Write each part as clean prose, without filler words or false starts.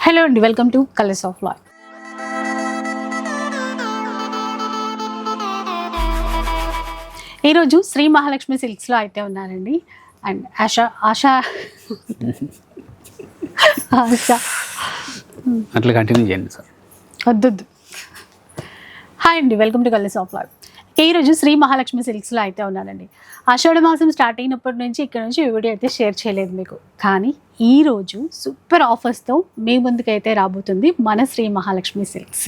Hello అండి, welcome to colours of life. ఈరోజు శ్రీ మహాలక్ష్మి సిల్క్స్లో అయితే ఉన్నారండి. అండ్ ఆశా అట్లా కంటిన్యూ చేయండి సార్. వద్దు. హాయ్ అండి, welcome to colours of life. ఈరోజు శ్రీ మహాలక్ష్మి సిల్క్స్లో అయితే ఉన్నానండి. ఆషాఢ మాసం స్టార్ట్ అయినప్పటి నుంచి ఇక్కడ నుంచి వీడియో అయితే షేర్ చేయలేదు మీకు, కానీ ఈరోజు సూపర్ ఆఫర్స్తో మీ ముందుకైతే రాబోతుంది మన శ్రీ మహాలక్ష్మి సిల్క్స్.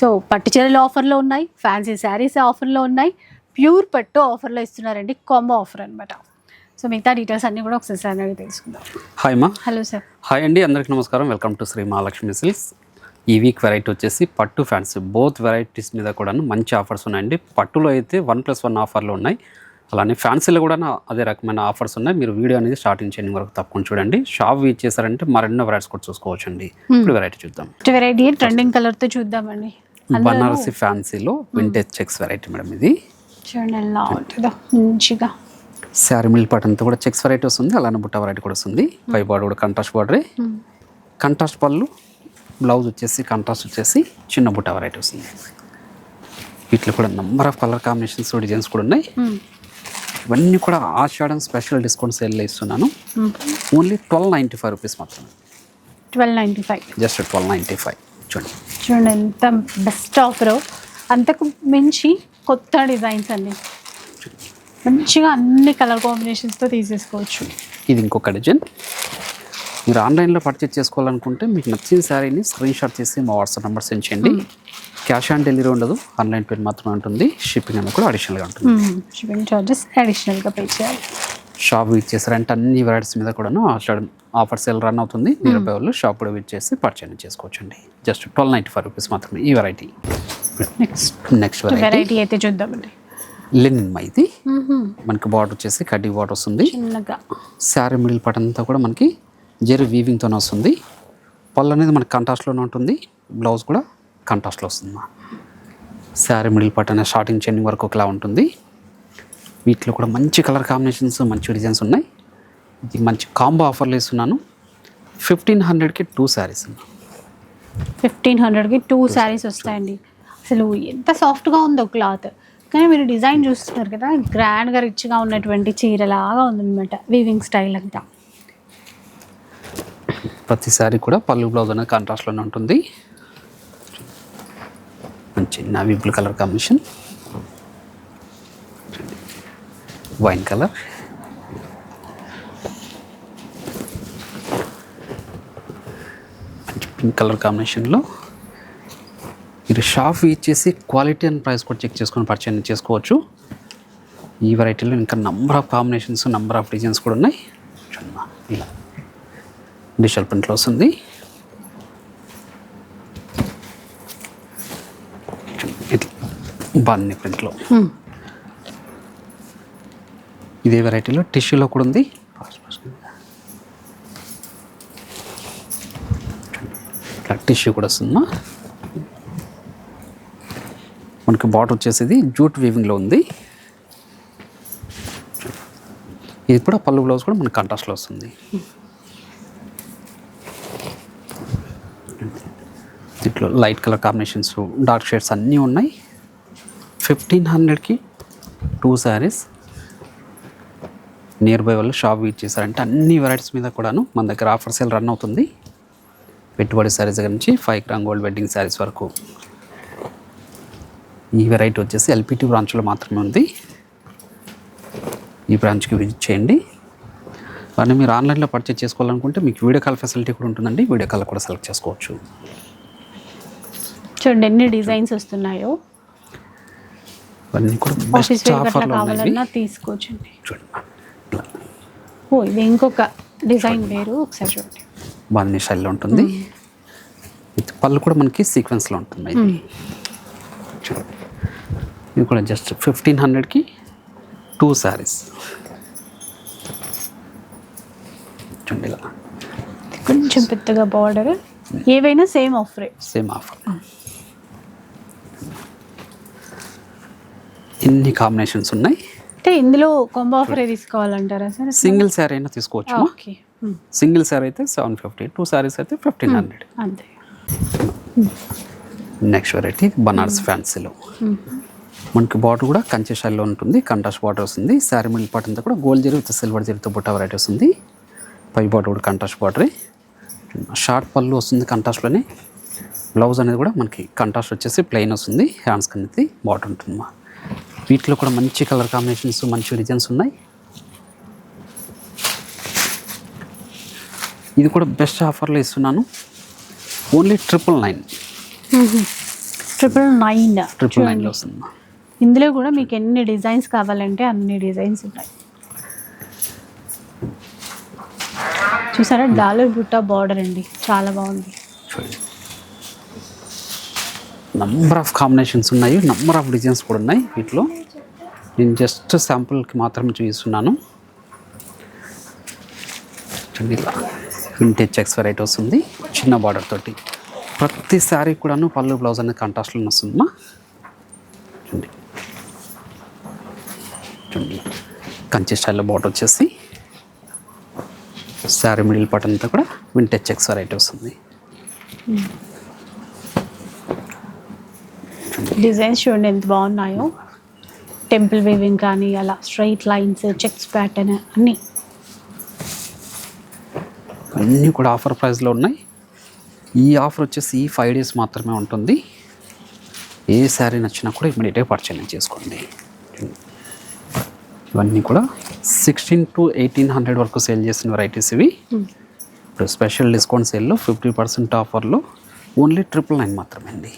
సో పట్టు చీరలు ఆఫర్లో ఉన్నాయి, ఫ్యాన్సీ శారీస్ ఆఫర్లో ఉన్నాయి, ప్యూర్ పట్టు ఆఫర్లో ఇస్తున్నారండి, కాంబో ఆఫర్ అనమాట. సో మిగతా డీటెయిల్స్ అన్నీ కూడా ఒకసారి అడిగి తెలుసుకుందాం. హాయ్ మా. Hello sir. హాయ్ అండి, అందరికీ నమస్కారం. Welcome to Sri Mahalakshmi silks. ఈ వీక్ వెరైటీ వచ్చేసి పట్టు ఫ్యాన్సీ బోత్ వెరైటీస్ మీద కూడా మంచి ఆఫర్స్ ఉన్నాయండి. పట్టులో అయితే 1+1 ఆఫర్లు ఉన్నాయి, అలానే ఫ్యాన్సీలో కూడా అదే రకమైన ఆఫర్స్ ఉన్నాయి. మీరు వీడియో అనేది స్టార్టింగ్ చేయడం వరకు తప్పకుండా చూడండి. షాప్ వీచ్ చేశారంటే మరెన్నో వెరైటీస్ కూడా చూసుకోవచ్చు అండి. ఇప్పుడు వెరైటీ చూద్దాం. వెరైటీ ట్రెండింగ్ కలర్తో చూద్దామండి. బనారసి ఫ్యాన్సీలో వింటేజ్ చెక్స్ వెరైటీ మేడం. ఇది చూడండి ఎలా ఉంటుందో మంచిగా. శారీ మిల్ పాట్ అంతా కూడా చెక్స్ వెరైటీ వస్తుంది, అలానే బుట్ట వెరైటీ కూడా వస్తుంది. పై బార్డర్ కూడా కంట్రాస్ట్ బార్డరే, కంట్రాస్ట్ పళ్ళు, బ్లౌజ్ వచ్చేసి కంట్రాస్ట్ వచ్చేసి చిన్న బుట్ట వెరైటీ వస్తుంది. వీటిలో కూడా number of colour combinations designs కూడా ఉన్నాయి. ఇవన్నీ కూడా ఆషాఢం స్పెషల్ డిస్కౌంట్ సేల్లో ఇస్తున్నాను. ఓన్లీ 1295 రూపీస్ మాత్రమే. 1295, జస్ట్ 1295. చూడండి చూడండి ఎంత బెస్ట్ ఆఫర్. అంతకు మించి కొత్త డిజైన్స్ అండి, మంచిగా అన్ని కలర్ కాంబినేషన్స్తో తీసేసుకోవచ్చు. ఇది ఇంకొక డిజైన్. మీరు ఆన్లైన్లో పర్చేజ్ చేసుకోవాలనుకుంటే మీకు నచ్చిన శారీని స్క్రీన్ షాట్ చేసి మా వాట్సాప్ నెంబర్ సెండ్ చేయండి. క్యాష్ ఆన్ డెలివరీ ఉండదు, ఆన్లైన్ పేమెంట్ మాత్రమే ఉంటుంది. షిప్పింగ్ అనేది కూడా అడిషనల్గా ఉంటుంది. షిప్పింగ్ చార్జెస్ అడిషనల్గా పే చేయాలి. షాప్ విజిట్ చేశారంటే అన్ని వెరైటీస్ మీద కూడా ఆఫర్ సేల్ రన్ అవుతుంది. నియర్ బై వాళ్ళు షాప్ కూడా విజిట్ చేసి పర్చేజ్ చేసుకోవచ్చు అండి. జస్ట్ 1295 రూపీస్ మాత్రమే ఈ వెరైటీ. నెక్స్ట్ వెరైటీ అయితే చూద్దామండి. లెనిన్ ఇది మనకి బార్డర్ వచ్చేసి కడ్డీ బార్డర్ వస్తుంది. శారీ మిడిల్ పార్ట్ అంతా కూడా మనకి జెరీ వీవింగ్తోనే వస్తుంది. పళ్ళు అనేది మనకి కంట్రాస్ట్లోనే ఉంటుంది, బ్లౌజ్ కూడా కంట్రాస్ట్లో వస్తుంది. శారీ మిడిల్ పార్ట్ అనేది స్టార్టింగ్ చెండింగ్ వరకు ఒకలా ఉంటుంది. వీటిలో కూడా మంచి కలర్ కాంబినేషన్స్, మంచి డిజైన్స్ ఉన్నాయి. ఇది మంచి కాంబో ఆఫర్లు ఇస్తున్నాను. 1500కి 2 శారీస్. 1500కి 2 శారీస్ వస్తాయండి. అసలు ఎంత సాఫ్ట్గా ఉందో క్లాత్, కానీ మీరు డిజైన్ చూస్తున్నారు కదా, గ్రాండ్గా రిచ్గా ఉన్నటువంటి చీరలాగా ఉందన్నమాట. వీవింగ్ స్టైల్ అంతా. ప్రతి శారీ కూడా పళ్ళు బ్లౌజ్ అనేది కాంట్రాస్ట్లోనే ఉంటుంది. మంచి navy blue colour combination, wine colour, మంచి పింక్ కలర్ కాంబినేషన్లో. మీరు షాప్ ఇచ్చేసి క్వాలిటీ అండ్ ప్రైస్ కూడా చెక్ చేసుకొని పర్చేజ్ చేసుకోవచ్చు. ఈ వెరైటీలో ఇంకా number of combinations, number of designs కూడా ఉన్నాయి. ఇలా డిజిటల్ ప్రింట్లో వస్తుంది. బాన్ని ప్రింట్లో ఇదే వెరైటీలో టిష్యూలో కూడా ఉంది. టిష్యూ కూడా వస్తుందా. మనకి బార్డర్ వచ్చేసి జూట్ వీవింగ్లో ఉంది. ఇది కూడా పళ్ళు బ్లౌజ్ కూడా మనకి కాంట్రాస్ట్లో వస్తుంది. దీంట్లో light colour combinations, dark shades అన్నీ ఉన్నాయి. 1500కి 2 శారీస్. నియర్ బై వాళ్ళు షాప్ విజిట్ చేశారంటే అన్ని వెరైటీస్ మీద కూడాను మన దగ్గర ఆఫర్ సేల్ రన్ అవుతుంది. పెట్టుబడి శారీస్ దగ్గర నుంచి 5 గ్రామ్ గోల్డ్ వెడ్డింగ్ శారీస్ వరకు. ఈ వెరైటీ వచ్చేసి ఎల్పిటి బ్రాంచ్లో మాత్రమే ఉంది. ఈ బ్రాంచ్కి విజిట్ చేయండి. కానీ మీరు ఆన్లైన్లో పర్చేజ్ చేసుకోవాలనుకుంటే మీకు వీడియో కాల్ ఫెసిలిటీ కూడా ఉంటుందండి. వీడియో కాల్ కూడా సెలెక్ట్ చేసుకోవచ్చు. చూడండి ఎన్ని డిజైన్స్ వస్తున్నాయో. ఇవన్నీ కూడా బెస్ట్ ఆఫర్లో ఉన్నాయి, తీసుకోవచ్చండి. ఓ ఇది ఇంకొక డిజైన్ వేరు, ఒకసారి చూడండి. బాగుంది, స్టైల్లో ఉంటుంది. పళ్ళు కూడా మనకి సీక్వెన్స్లో ఉంటుంది. ఇది కూడా జస్ట్ 1500కి 2 శారీస్. చూడండి ఇలా కొంచెం పెద్దగా బార్డర్. ఏవైనా సేమ్ ఆఫర్. ఎన్ని కాంబినేషన్స్ ఉన్నాయి. అంటే ఇందులో కాంబో ఆఫర్ తీసుకోవాలంటారా సార్? సింగిల్ శారీ అయినా తీసుకోవచ్చు. ఓకే, సింగిల్ శారీ అయితే 750, 2 శారీస్ అయితే 1500. అంతే. నెక్స్ట్ వెరైటీ బనారస్ ఫ్యాన్సీలో మనకి బార్డర్ కూడా కంచి స్టైల్లో ఉంటుంది, కంట్రాస్ట్ బార్డర్ వస్తుంది. శారీ మిడిల్ పార్ట్ అంతా కూడా గోల్డ్ జరీ విత్ సిల్వర్ జరీతో బుట్ట వెరైటీ వస్తుంది. పై బార్డర్ కూడా కంట్రాస్ట్ బార్డరే, షార్ట్ పళ్ళు వస్తుంది కంట్రాస్ట్లోనే. బ్లౌజ్ అనేది కూడా మనకి కంట్రాస్ట్ వచ్చేసి ప్లెయిన్ వస్తుంది, హ్యాండ్స్కి అనేది బార్డర్ ఉంటుంది. వీటిలో కూడా మంచి కలర్ కాంబినేషన్స్, మంచి డిజైన్స్ ఉన్నాయి. ఇది కూడా బెస్ట్ ఆఫర్లో ఇస్తున్నాను, ఓన్లీ 999. 999 వస్తుంది. ఇందులో కూడా మీకు ఎన్ని డిజైన్స్ కావాలంటే అన్ని డిజైన్స్ ఉన్నాయి. చూసారా, డాలర్ బుట్ట బార్డర్ అండి, చాలా బాగుంది. నంబర్ ఆఫ్ కాంబినేషన్స్ ఉన్నాయి, నంబర్ ఆఫ్ డిజైన్స్ కూడా ఉన్నాయి. వీటిలో నేను జస్ట్ శాంపుల్కి మాత్రమే చూపిస్తున్నాను. ఇలా వింటేజ్ చెక్స్ వెరైటీ వస్తుంది, చిన్న బార్డర్ తోటి. ప్రతి శారీ కూడాను పళ్ళు బ్లౌజ్ అనేది కాంట్రాస్ట్లో వస్తుందమ్మా. చూడండి, చూడండి కంచి స్టైల్లో బార్డర్ వచ్చేసి శారీ మిడిల్ పార్ట్ అంతా కూడా వింటేజ్ చెక్స్ వెరైటీ వస్తుంది. డిజైన్స్ చూడండి ఎంత బాగున్నాయో, టెంపుల్ వీవింగ్ కానీ అలా స్ట్రైట్ లైన్స్, చెక్స్ ప్యాటర్న్ అన్నీ కూడా ఆఫర్ ప్రైస్లో ఉన్నాయి. ఈ ఆఫర్ వచ్చేసి 5 days మాత్రమే ఉంటుంది. ఏ శారీ నచ్చినా కూడా ఇమీడియట్గా పర్చేజ్ చేసుకోండి. ఇవన్నీ కూడా 1600 to 1800 వరకు సేల్ చేసిన వెరైటీస్ ఇవి. ఇప్పుడు స్పెషల్ డిస్కౌంట్ సేల్లో 50% ఆఫర్లో ఓన్లీ 999 మాత్రమే అండి.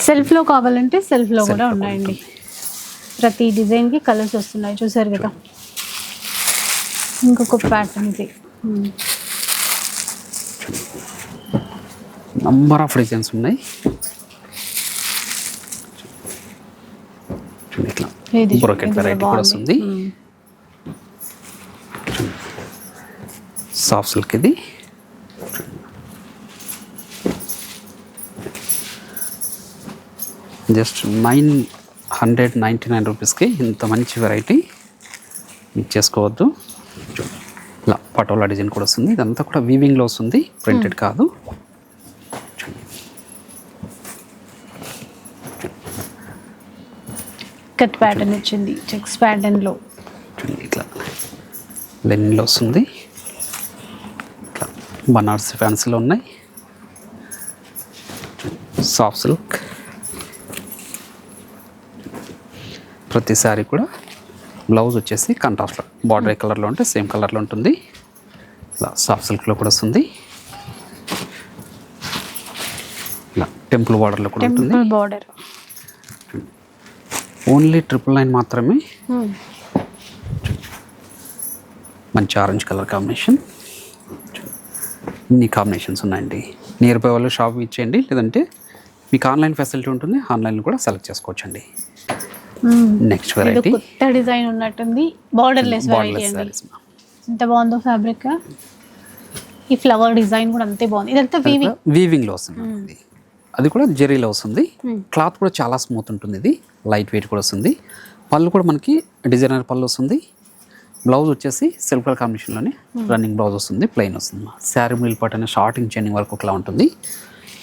సెల్ఫ్లో కావాలంటే సెల్ఫ్లో కూడా ఉన్నాయండి. ప్రతి డిజైన్కి కలర్స్ వస్తున్నాయి, చూసారు కదా. ఇంకొక ప్యాటర్న్ ఇది, నంబర్ ఆఫ్ డిజైన్స్ ఉన్నాయి. ఇట్లా బ్రోకెట్ వెరైటీ కూడా వస్తుంది. సాఫ్ట్ సిల్క్ ఇది. జస్ట్ 999 రూపీస్కి ఇంత మంచి వెరైటీ మీకు చేసుకోవద్దు. ఇలా పటోలా డిజైన్ కూడా వస్తుంది. ఇదంతా కూడా వీవింగ్లో వస్తుంది, ప్రింటెడ్ కాదు. కట్ ప్యాటర్న్ వచ్చింది, చెక్స్ ప్యాటర్న్లో. ఇట్లా లెనిన్లో వస్తుంది. ఇట్లా బనారసి ఫ్యాన్సీలో ఉన్నాయి. Soft silk. ప్రతి సారీ కూడా బ్లౌజ్ వచ్చేసి కాంట్రాస్ట్లో, బార్డర్ ఏ కలర్లో ఉంటే సేమ్ కలర్లో ఉంటుంది. ఇలా సాఫ్ట్ సిల్క్లో కూడా వస్తుంది. ఇలా టెంపుల్ బార్డర్లో కూడా ఉంటుంది. బార్డర్ ఓన్లీ 999 మాత్రమే. మంచి ఆరెంజ్ కలర్ కాంబినేషన్. ఇన్ని కాంబినేషన్స్ ఉన్నాయండి. నియర్ బై వాళ్ళు షాప్ ఇచ్చేయండి, లేదంటే మీకు ఆన్లైన్ ఫెసిలిటీ ఉంటుంది, ఆన్లైన్లో కూడా సెలెక్ట్ చేసుకోవచ్చండి. నెక్స్ట్ వెరైటీ కొత్త డిజైన్ ఉన్నట్టుంది, బార్డర్ లెస్ వెరైటీ అండి. ఎంత బాగుందో ఫ్యాబ్రిక్. ఈ ఫ్లవర్ డిజైన్ కూడా అంతే బాగుంది. ఇదంతా వీవింగ్లో వస్తుంది, అది కూడా జెరీలో వస్తుంది. క్లాత్ కూడా చాలా స్మూత్ ఉంటుంది. ఇది లైట్ వెయిట్ కూడా వస్తుంది. పళ్ళు కూడా మనకి డిజైనర్ పళ్ళు వస్తుంది. బ్లౌజ్ వచ్చేసి సిల్క్ కలర్ కాంబినేషన్లోనే రన్నింగ్ బ్లౌజ్ వస్తుంది, ప్లెయిన్ వస్తుంది. శారీ మిడిల్ పార్ట్ అనే షార్టింగ్ చెండింగ్ వరకు ఒకలా ఉంటుంది.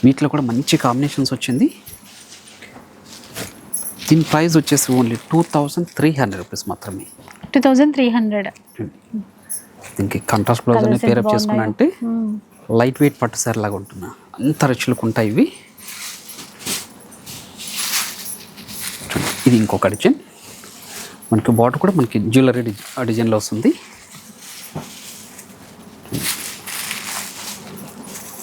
వీటిలో కూడా మంచి కాంబినేషన్స్ వచ్చింది. దీని ప్రైస్ వచ్చేసి ఓన్లీ 2300 రూపీస్ మాత్రమే. 2300. దీనికి కంట్రాస్ట్ బ్లౌజ్ అనేది పేరప్ చేసుకున్నా అంటే లైట్ వెయిట్ పట్టు శారీ లాగా ఉంటున్నా, అంత రిచ్లకు ఉంటాయి ఇవి. ఇది ఇంకొక డిజైన్. మనకి బార్డర్ కూడా మనకి జ్యువెలరీ డిజైన్లో వస్తుంది.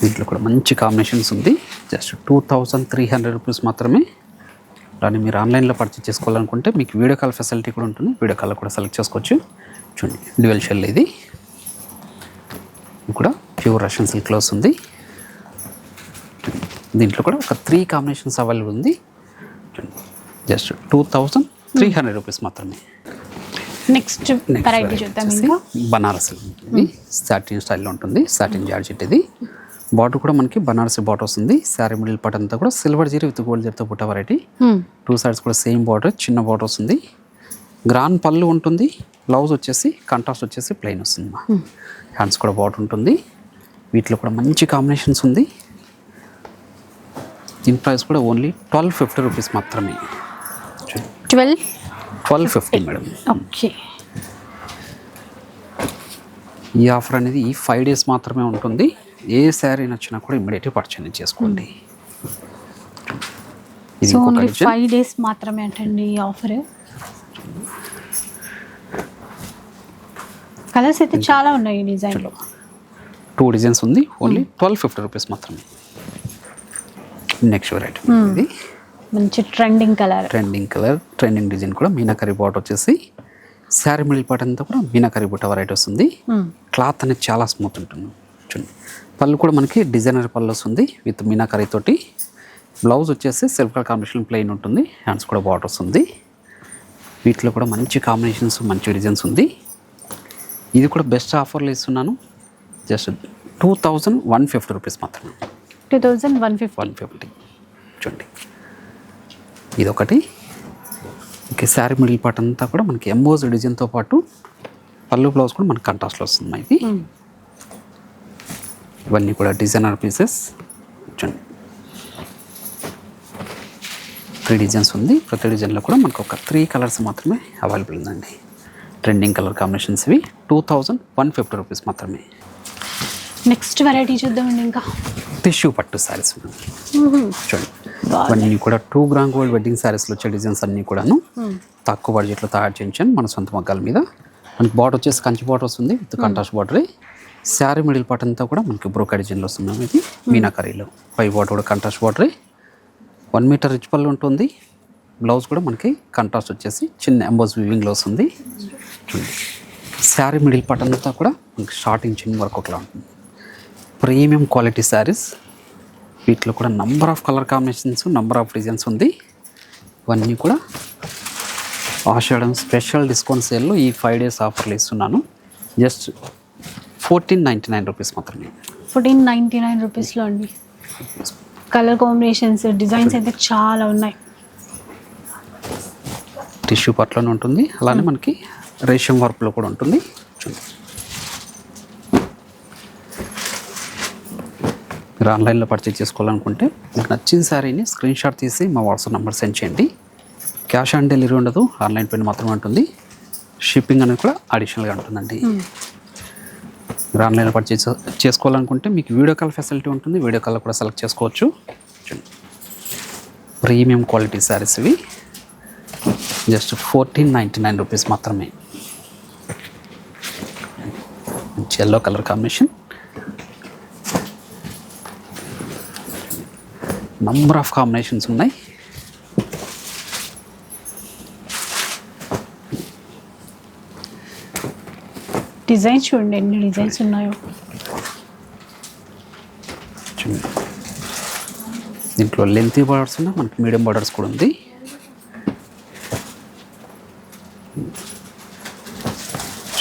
దీంట్లో కూడా మంచి కాంబినేషన్స్ ఉంది. జస్ట్ 2300 రూపీస్ మాత్రమే. దాన్ని మీరు ఆన్లైన్లో పర్చేస్ చేసుకోవాలనుకుంటే మీకు వీడియో కాల్ ఫెసిలిటీ కూడా ఉంటుంది, వీడియో కాల్లో కూడా సెలెక్ట్ చేసుకోవచ్చు. చూడండి, డ్యూయల్ షెల్ ఇది కూడా ప్యూర్ రష్యన్ సిల్క్లో వస్తుంది. దీంట్లో కూడా ఒక 3 కాంబినేషన్స్ అవైలబుల్ ఉంది. జస్ట్ 2300 రూపీస్ మాత్రమే. నెక్స్ట్ వెరైటీ చూద్దాం. ఇంకా బనారసి ఉంటుంది, సాటిన్ స్టైల్లో ఉంటుంది, సాటిన్ జార్జెట్. ఇది బార్డర్ కూడా మనకి బనారసి బార్డర్ వస్తుంది. శారీ మిడిల్ పార్ట్ అంతా కూడా సిల్వర్ జరీ విత్ గోల్డ్ జరీతో పుట్ట వెరైటీ. 2 sides కూడా సేమ్ బార్డర్, చిన్న బార్డర్ వస్తుంది. గ్రాండ్ పళ్ళు ఉంటుంది. బ్లౌజ్ వచ్చేసి కాంట్రాస్ట్ వచ్చేసి ప్లెయిన్ వస్తుంది. హ్యాండ్స్ కూడా బార్డర్ ఉంటుంది. వీటిలో కూడా మంచి కాంబినేషన్స్ ఉంది. దీని ప్రైస్ కూడా ఓన్లీ 1250 రూపీస్ మాత్రమే. 1250 మేడం. ఓకే. ఈ ఆఫర్ అనేది ఈ 5 డేస్ మాత్రమే ఉంటుంది. ఏ శారీ నచ్చినా కూడా ఇమ్మీడియట్గా పర్చేజ్ చేసుకోండి. ఇది సో ఇంకొక ఓన్లీ డిజైన్. 5 డేస్ మాత్రమే అంటండి ఈ ఆఫర్. కలర్స్ అయితే చాలా ఉన్నాయి ఈ డిజైన్లో. 2 డిజైన్స్ ఉంది. ఓన్లీ 1250 రూపీస్ మాత్రమే. నెక్స్ట్ వెరైటీ ఇది మంచి ట్రెండింగ్ కలర్. ట్రెండింగ్ డిజైన్ కూడా మీనాకరీ బాట్ వచ్చేసి శారీ మిడిల్ పార్ట్ అంతా కూడా మీనాకరీ బుట్ట వెరైటీ వస్తుంది. క్లాత్ అనేది చాలా స్మూత్ ఉంటుంది. చూడండి, పళ్ళు కూడా మనకి డిజైనర్ పళ్ళు వస్తుంది విత్ మీనాకరీ తోటి. బ్లౌజ్ వచ్చేసి సెల్ఫ్ కలర్ కాంబినేషన్ ప్లెయిన్ ఉంటుంది. హ్యాండ్స్ కూడా బాట్ వస్తుంది. వీటిలో కూడా మంచి కాంబినేషన్స్, మంచి డిజైన్స్ ఉంది. ఇది కూడా బెస్ట్ ఆఫర్లో ఇస్తున్నాను. జస్ట్ 2150 రూపీస్ మాత్రమే. 2150. చూడండి, ఇదొకటి. ఓకే, శారీ మిడిల్ పార్ట్ అంతా కూడా మనకి ఎంబోజ్ డిజైన్తో పాటు పళ్ళు బ్లౌజ్ కూడా మనకి కాంట్రాస్ట్లో వస్తుంది. ఇది ఇవన్నీ కూడా డిజైనర్ పీసెస్. చూడండి, 3 డిజైన్స్ ఉంది. ప్రతి డిజైన్లో కూడా మనకు ఒక 3 కలర్స్ మాత్రమే అవైలబుల్ ఉందండి. ట్రెండింగ్ కలర్ కాంబినేషన్స్ ఇవి. 2150 రూపీస్ మాత్రమే. నెక్స్ట్ వెరైటీ చూద్దామండి. ఇంకా టిష్యూ పట్టు శారీస్ చూడండి, ఇవన్నీ కూడా 2 గ్రామ్ గోల్డ్ వెడ్డింగ్ శారీస్లో వచ్చే డిజైన్స్ అన్నీ కూడాను తక్కువ బడ్జెట్లో తయారు చేయించాను మన సొంత మగ్గాల మీద. మనకి బార్డర్ వచ్చేసి కంచి బార్డర్ వస్తుంది with contrast border. Sari middle part అంతా కూడా మనకి బ్రోకా డిజైన్లో వస్తుంది. ఇది మీనాకరీలో పై బార్డర్ కూడా కాంట్రాస్ట్ బార్డర్. 1 మీటర్ రిచ్ పళ్ళు ఉంటుంది. బ్లౌజ్ కూడా మనకి కాంట్రాస్ట్ వచ్చేసి చిన్న ఎంబోజ్ వీవింగ్లో వస్తుంది. చూడండి, శారీ మిడిల్ పార్ట్ అంతా కూడా మనకి స్టార్టింగ్ చిన్న వరకు ఒకలా ఉంటుంది. Premium quality saris. వీటిలో కూడా number of colour combinations, number of designs ఉంది. ఇవన్నీ కూడా ఆషాఢం స్పెషల్ డిస్కౌంట్ సేల్లో ఈ 5 డేస్ ఆఫర్లు ఇస్తున్నాను. జస్ట్ 1499 రూపీస్ మాత్రమే. 1499 రూపీస్లో అండి. కలర్ కాంబినేషన్స్, డిజైన్స్ అయితే చాలా ఉన్నాయి. టిష్యూ పట్లోనే ఉంటుంది. అలానే మనకి రేషం వర్క్లో కూడా ఉంటుంది. చూడండి, మీరు ఆన్లైన్లో పర్చేజ్ చేసుకోవాలనుకుంటే మీకు నచ్చిన శారీని స్క్రీన్ షాట్ తీసి మా వాట్సాప్ నెంబర్ సెండ్ చేయండి. క్యాష్ ఆన్ డెలివరీ ఉండదు, ఆన్లైన్ పేమెంట్ మాత్రమే ఉంటుంది. షిప్పింగ్ అనేది కూడా అడిషనల్గా ఉంటుందండి. మీరు ఆన్లైన్లో పర్చేజ్ చేసుకోవాలనుకుంటే మీకు వీడియో కాల్ ఫెసిలిటీ ఉంటుంది. వీడియో కాల్ కూడా సెలెక్ట్ చేసుకోవచ్చు. ప్రీమియం క్వాలిటీ శారీస్ ఇవి. జస్ట్ 1499 రూపీస్ మాత్రమే. మంచి yellow colour combination. Number of combinations ఉన్నాయి. డిజైన్స్ చూడండి ఎన్ని డిజైన్స్ ఉన్నాయో. దీంట్లో లెంతీ బార్డర్స్ ఉన్నాయి, మనకి మీడియం బార్డర్స్ కూడా ఉంది.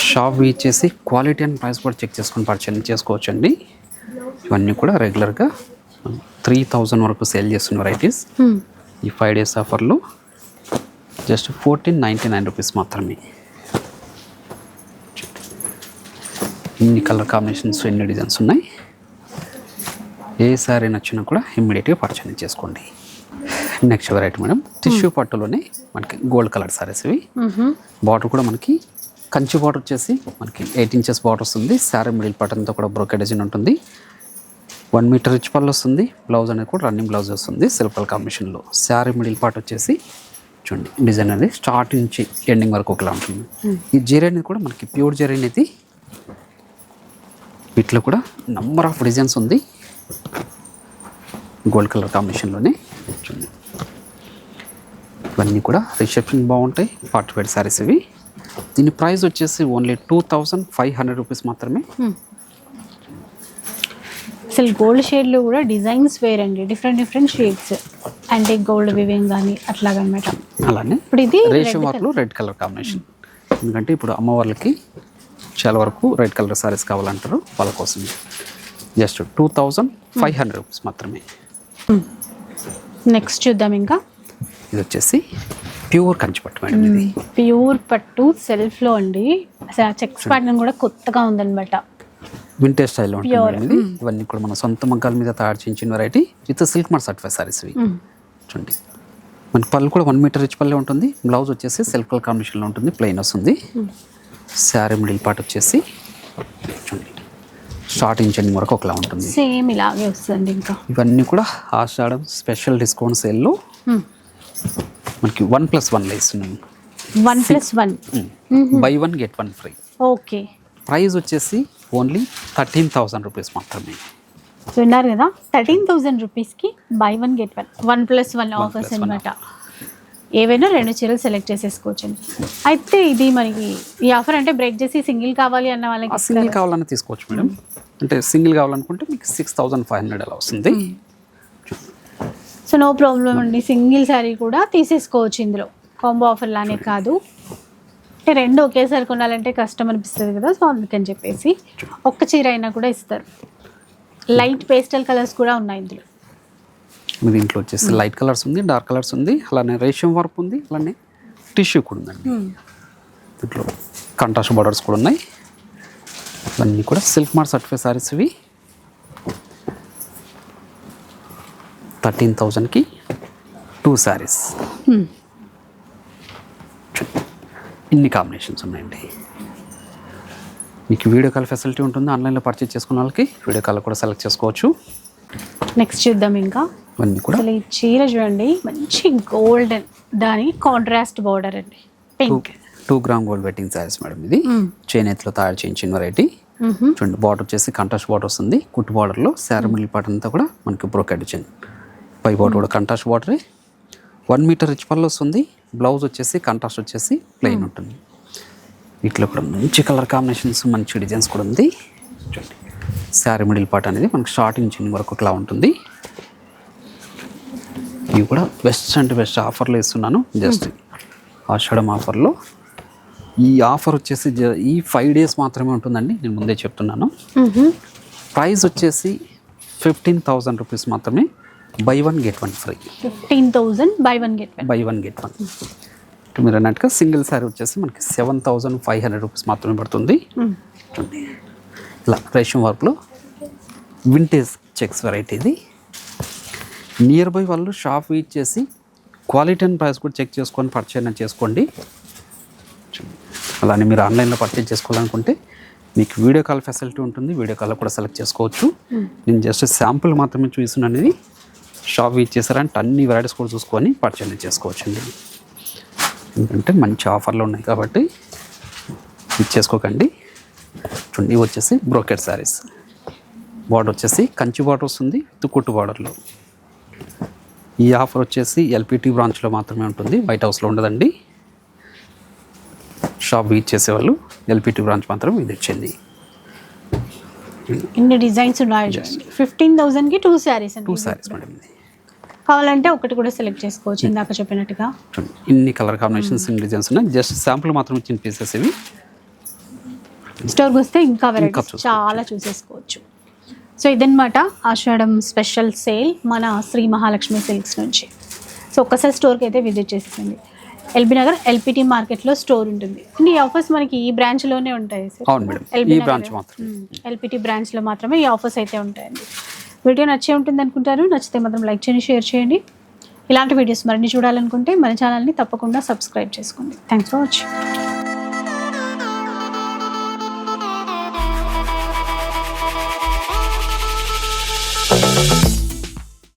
షాప్ ఇచ్చేసి క్వాలిటీ అండ్ ప్రైస్ కూడా చెక్ చేసుకొని పర్చేజ్ చేసుకోవచ్చండి. ఇవన్నీ కూడా రెగ్యులర్గా 3000 వరకు సేల్ చేస్తున్న వెరైటీస్. ఈ 5 డేస్ ఆఫర్లో జస్ట్ 1499 రూపీస్ మాత్రమే. ఇన్ని కలర్ కాంబినేషన్స్, ఎన్ని డిజైన్స్ ఉన్నాయి. ఏ శారీ నచ్చినా కూడా ఇమ్మీడియట్గా పర్చేజ్ చేసుకోండి. నెక్స్ట్ వెరైటీ మేడం, టిష్యూ పట్టులోనే మనకి గోల్డ్ కలర్ శారీస్ ఇవి. బార్డర్ కూడా మనకి కంచి బార్డర్ వచ్చేసి మనకి 8 ఇంచెస్ బార్డర్ వస్తుంది. శారీ మిడిల్ పార్ట్ అంతా కూడా బ్రోకా డిజైన్ ఉంటుంది. 1 మీటర్ రిచ్ పళ్ళు వస్తుంది. బ్లౌజ్ అనేది కూడా రన్నింగ్ బ్లౌజ్ వస్తుంది సెల్ఫ్ కలర్ కాంబినేషన్లో. శారీ మిడిల్ పార్ట్ వచ్చేసి చూడండి, డిజైన్ అనేది స్టార్టింగ్ నుంచి ఎండింగ్ వరకు ఒకలా ఉంటుంది. ఈ జరీ అనేది కూడా మనకి ప్యూర్ జరీ అనేది. వీటిలో కూడా నంబర్ ఆఫ్ డిజైన్స్ ఉంది. గోల్డ్ కలర్ కాంబినేషన్లోనే చూడండి, ఇవన్నీ కూడా రిసెప్షన్ బాగుంటాయి. పార్టీ వేర్ శారీస్ ఇవి. దీని ప్రైస్ వచ్చేసి ఓన్లీ 2500 రూపీస్ మాత్రమే. అసలు గోల్డ్ షేడ్లో కూడా డిజైన్స్ వేరండి, డిఫరెంట్ షేడ్స్. అంటే గోల్డ్ వివింగ్ కానీ అట్లాగనమాట. అలానే ఇప్పుడు ఇది రేషం వర్క్లో రెడ్ కలర్ కాంబినేషన్. ఎందుకంటే ఇప్పుడు అమ్మవార్లకి చాలా వరకు రెడ్ కలర్ సారీస్ కావాలంటారు, వాళ్ళ కోసం జస్ట్ 2500 రూపీస్ మాత్రమే. నెక్స్ట్ చూద్దాం. ఇంకా ఇది వచ్చేసి ప్యూర్ కంచిపట్టు మేడం ఇది. ప్యూర్ పట్టు సెల్ఫ్లో అండి. అసలు ఆ చెక్స్ ప్యాటర్న్ కూడా కొత్తగా ఉందన్నమాట. వింటేజ్ స్టైల్లో ఉంటుంది మేడం ఇది. ఇవన్నీ కూడా మన సొంత మగ్గాల మీద తయారు చేయించిన variety with silk mark certified saris ఇవి. చూడండి మనకి పళ్ళు కూడా 1 మీటర్ రిచ్ పల్లె ఉంటుంది. బ్లౌజ్ వచ్చేసి సెల్ఫ్ కలర్ కాంబినేషన్లో ఉంటుంది, ప్లెయిన్ వస్తుంది. శారీ మిడిల్ పార్ట్ వచ్చేసి చూడండి స్టార్టింగ్ చెండింగ్ వరకు ఒకలా ఉంటుంది. సేమ్ ఇలాగే వస్తుంది. ఇంకా ఇవన్నీ కూడా ఆషాఢం స్పెషల్ డిస్కౌంట్ సేల్లో మనకి 1+1 లేస్ 1+1 buy 1 get 1 free. Okay. Price వచ్చేసి ఓన్లీ 13,000 రూపీస్ మాత్రమే. విన్నారు కదా, 13,000 రూపీస్కి బై 1 గెట్ 1 ఆఫర్స్ అనమాట. ఏవైనా 2 చీరలు సెలెక్ట్ చేసేసుకోవచ్చండి. అయితే ఇది మనకి ఈ ఆఫర్ అంటే బ్రేక్ చేసి సింగిల్ కావాలి అన్న వాళ్ళకి సింగిల్ కావాలని తీసుకోవచ్చు మేడం. అంటే సింగిల్ కావాలనుకుంటే మీకు 6,500 అలా వస్తుంది. సో నో ప్రాబ్లం అండి, సింగిల్ శారీ కూడా తీసేసుకోవచ్చు ఇందులో. కాంబో ఆఫర్ లానే కాదు, అంటే 2 ఒకేసారి కొనాలంటే కష్టం అనిపిస్తుంది కదా, సో అందుకని చెప్పేసి ఒక్క చీర అయినా కూడా ఇస్తారు. లైట్ పేస్టల్ కలర్స్ కూడా ఉన్నాయి ఇందులో. మీ దీంట్లో వచ్చేసి లైట్ కలర్స్ ఉంది, డార్క్ కలర్స్ ఉంది, అలానే రేషియం వర్క్ ఉంది, అలానే టిష్యూ కూడా ఉందండి. దీంట్లో కంట్రాస్ట్ బార్డర్స్ కూడా ఉన్నాయి. ఇవన్నీ కూడా సిల్క్ మార్క్ సర్టిఫైడ్ సారీస్ ఇవి. 13,000కి 2 సారీస్. ఇన్ని కాంబినేషన్స్ ఉన్నాయండి. మీకు వీడియో కాల్ ఫెసిలిటీ ఉంటుంది. ఆన్లైన్లో పర్చేజ్ చేసుకున్న వాళ్ళకి వీడియో కాల్ కూడా సెలెక్ట్ చేసుకోవచ్చు. నెక్స్ట్ చూద్దాం. ఇంకా ఇవన్నీ కూడా అసలు ఈ చీర చూడండి, మంచి గోల్డెన్, దాని కాంట్రాస్ట్ బార్డర్ అండి, pink. 2 gram gold vetting saris madam ఇది. చేనేతలో తయారు చేయించిన వెరైటీ. చూడండి బార్డర్ వచ్చేసి కంట్రాస్ట్ బార్డర్ వస్తుంది. కుట్టు బార్డర్లో శారీ మిడిల్ పార్ట్ అంతా కూడా మనకి బ్రోకెడ్ వచ్చింది. పై బార్డర్ కూడా కంట్రాస్ట్ బార్డరే. 1 మీటర్ రిచ్ పళ్ళు వస్తుంది. బ్లౌజ్ వచ్చేసి కంట్రాస్ట్ వచ్చేసి ప్లెయిన్ ఉంటుంది. వీటిలో కూడా మంచి కలర్ కాంబినేషన్స్, మంచి డిజైన్స్ కూడా ఉంది. చూడండి శారీ మిడిల్ పార్ట్ అనేది మనకి స్టార్టింగ్ చిన్న వరకు ఒకలా ఉంటుంది. ఇవి కూడా బెస్ట్ అంటే బెస్ట్ ఆఫర్లో ఇస్తున్నాను. జస్ట్ ఆషాఢం ఆఫర్లో. ఈ ఆఫర్ వచ్చేసి ఈ 5 days మాత్రమే ఉంటుందండి, నేను ముందే చెప్తున్నాను. ప్రైస్ వచ్చేసి 15,000 రూపీస్ మాత్రమే. By 1 get 1 free. 15,000 by 1 get 1. మీరు అన్నట్టుగా సింగిల్ శారీ వచ్చేసి మనకి 7,500 రూపీస్ మాత్రమే పడుతుంది. చూడండి ఇలా రేషం వర్క్లో వింటేజ్ చెక్స్ వెరైటీ ఇది. నియర్ బై వాళ్ళు షాప్ విజిట్ చేసి క్వాలిటీ అండ్ ప్రైస్ కూడా చెక్ చేసుకొని పర్చేజ్ చేసుకోండి. అలానే మీరు ఆన్లైన్లో పర్చేజ్ చేసుకోవాలనుకుంటే మీకు వీడియో కాల్ ఫెసిలిటీ ఉంటుంది. వీడియో కాల్లో కూడా సెలెక్ట్ చేసుకోవచ్చు. నేను జస్ట్ శాంపుల్ మాత్రమే చూస్తున్నాను. ఇది షాప్ విజిట్ చేశారంటే అన్ని వెరైటీస్ కూడా చూసుకొని పర్చేజ్ చేసుకోవచ్చు అండి. ఎందుకంటే మంచి ఆఫర్లు ఉన్నాయి కాబట్టి ఇచ్చేసుకోకండి. చూడండి ఇవి వచ్చేసి బ్రోకెడ్ శారీస్. బార్డర్ వచ్చేసి కంచి బార్డర్ వస్తుంది, తుక్కుట్టు బార్డర్లో. ఈ ఆఫర్ వచ్చేసి ఎల్పిటి బ్రాంచ్లో మాత్రమే ఉంటుంది, వైట్ హౌస్లో ఉండదండి. షాప్ విజిట్ చేసేవాళ్ళు ఎల్పిటి బ్రాంచ్ మాత్రం విజిట్ చేయండి. ఇన్ని డిజైన్స్ ఉన్నాయి. 15,000కి 2 శారీస్ అండి. 2 సారీస్ మేడం. కావాలంటే ఒకటి కూడా సెలెక్ట్ చేసుకోవచ్చు ఇందాక చెప్పినట్టుగా. ఇన్ని కలర్ కాంబినేషన్స్, ఇన్ని డిజైన్స్ ఉన్నాయి. జస్ట్ శాంపుల్ మాత్రం ఇచ్చిన పీసెస్ ఇవి. స్టోర్కి వస్తే ఇంకా వెరైటీస్ చాలా చూసేసుకోవచ్చు. సో ఇదన్నమాట ఆషాఢం స్పెషల్ సేల్ మన శ్రీ మహాలక్ష్మి సిల్క్స్ నుంచి. సో ఒక్కసారి స్టోర్కి అయితే విజిట్ చేసేసింది. ఎల్బీ నగర్ ఎల్పిటి మార్కెట్లో స్టోర్ ఉంటుంది. అండ్ ఈ ఆఫర్స్ మనకి ఈ బ్రాంచ్లోనే ఉంటాయి సార్. అవును మేడం, ఈ బ్రాంచ్ మాత్రం ఎల్పిటి బ్రాంచ్లో మాత్రమే ఈ ఆఫర్స్ అయితే ఉంటాయండి. వీడియో నచ్చే ఉంటుంది అనుకుంటారు. నచ్చితే మాత్రం లైక్ చేయండి, షేర్ చేయండి. ఇలాంటి వీడియోస్ మరిన్ని చూడాలనుకుంటే మన ఛానల్ని తప్పకుండా సబ్స్క్రైబ్ చేసుకోండి. Thanks for watching.